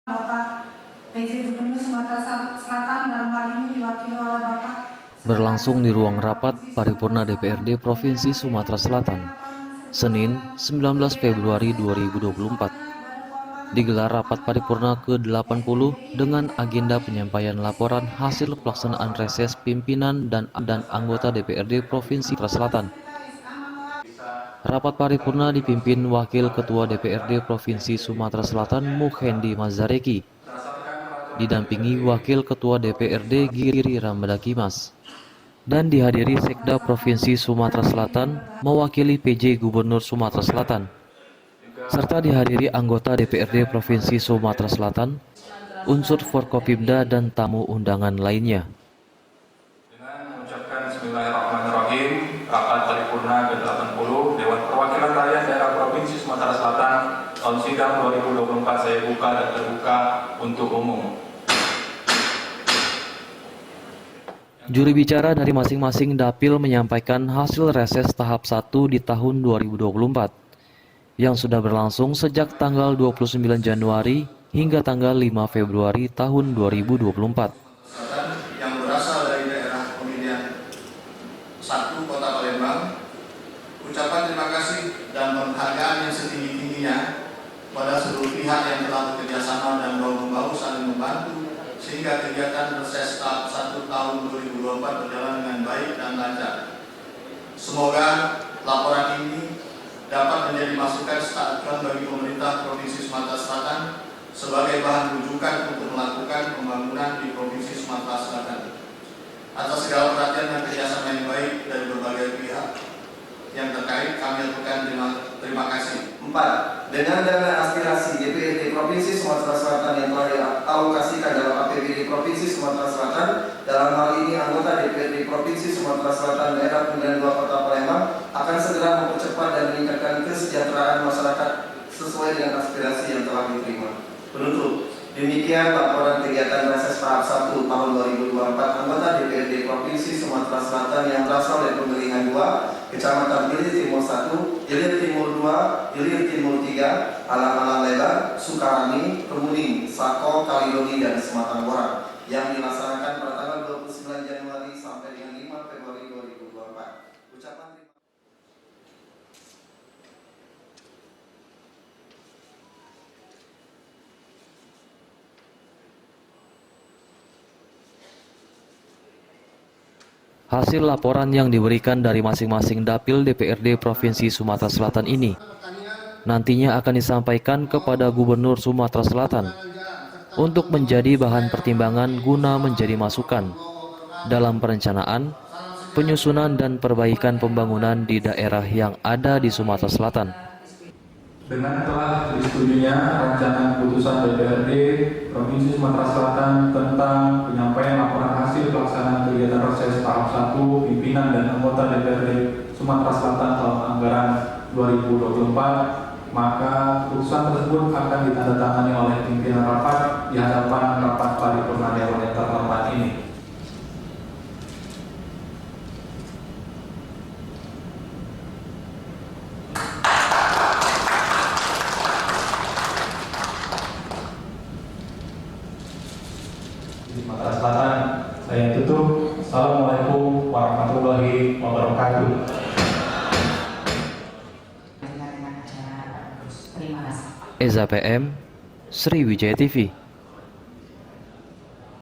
Bapak PJ Gubernur Sumatera Selatan dalam hal ini diwakili oleh Bapak berlangsung di ruang rapat paripurna DPRD Provinsi Sumatera Selatan, Senin 19 Februari 2024. Digelar rapat paripurna ke-80 dengan agenda penyampaian laporan hasil pelaksanaan reses pimpinan dan anggota DPRD Provinsi Sumatera Selatan. Rapat paripurna dipimpin Wakil Ketua DPRD Provinsi Sumatera Selatan Mukhendi Mazareki, didampingi Wakil Ketua DPRD Giri Ramadakimas, dan dihadiri Sekda Provinsi Sumatera Selatan mewakili PJ Gubernur Sumatera Selatan, serta dihadiri anggota DPRD Provinsi Sumatera Selatan, unsur Forkopimda dan tamu undangan lainnya. Dengan mengucapkan Bismillahirrahmanirrahim, rapat paripurna ke-80 Dewan Perwakilan Rakyat Daerah Provinsi Sumatera Selatan tahun sidang 2024 saya buka dan terbuka untuk umum. Juri bicara dari masing-masing dapil menyampaikan hasil reses tahap 1 di tahun 2024 yang sudah berlangsung sejak tanggal 29 Januari hingga tanggal 5 Februari tahun 2024. Yang berasal dari daerah pemilihan 1 Kota Palembang, ucapan terima kasih dan penghargaan yang setinggi-tingginya pada seluruh pihak yang telah bekerjasama dan bahu-membahu saling membantu sehingga kegiatan reses tahap 1 tahun 2024 berjalan dengan baik dan lancar. Semoga laporan ini dapat menjadi masukan strategi bagi pemerintah Provinsi Sumatera Selatan sebagai bahan rujukan untuk melakukan pembangunan di Provinsi Sumatera Selatan. Atas segala perhatian dan kerjasama yang baik dari berbagai pihak yang terkait, kami aturkan terima kasih. 4. Dengan dana aspirasi DPRD Provinsi Sumatera Selatan yang telah dialokasikan dalam APBD Provinsi Sumatera Selatan, dalam hal ini anggota DPRD Provinsi Sumatera Selatan daerah pemilihan 2 Kota Palembang akan segera mempercepat dan meningkatkan kesejahteraan masyarakat sesuai dengan aspirasi yang telah diterima. Penutup. Demikian laporan kegiatan reses tahap 1 tahun 2024 anggota DPRD Provinsi Sumatera Selatan yang berasal dari pemilihan 2, Kecamatan Ilir Timur 1, Ilir Timur 2, Ilir Timur 3, Alang-Alang Lebar, Sukarami, Kemuning, Sako, Kalidoni, dan Sematang Borang yang dilaksanakan pada tanggal 29 Januari sampai dengan 5 Februari 2024. Ucapan Hasil laporan yang diberikan dari masing-masing dapil DPRD Provinsi Sumatera Selatan ini nantinya akan disampaikan kepada Gubernur Sumatera Selatan untuk menjadi bahan pertimbangan guna menjadi masukan dalam perencanaan, penyusunan dan perbaikan pembangunan di daerah yang ada di Sumatera Selatan. Dengan telah disetujuinya rancangan putusan DPRD Provinsi Sumatera Selatan tentang penyampaian laporan hasil pelaksanaan kegiatan reses tahap 1 pimpinan dan anggota DPRD Sumatera Selatan tahun anggaran 2024, maka putusan tersebut akan ditandatangani oleh pimpinan rapat di hadapan rapat paripurna Dewan yang terhormat ini. Sumatera Selatan, saya tutup. Assalamualaikum warahmatullahi wabarakatuh. Eza PM, Sriwijaya TV.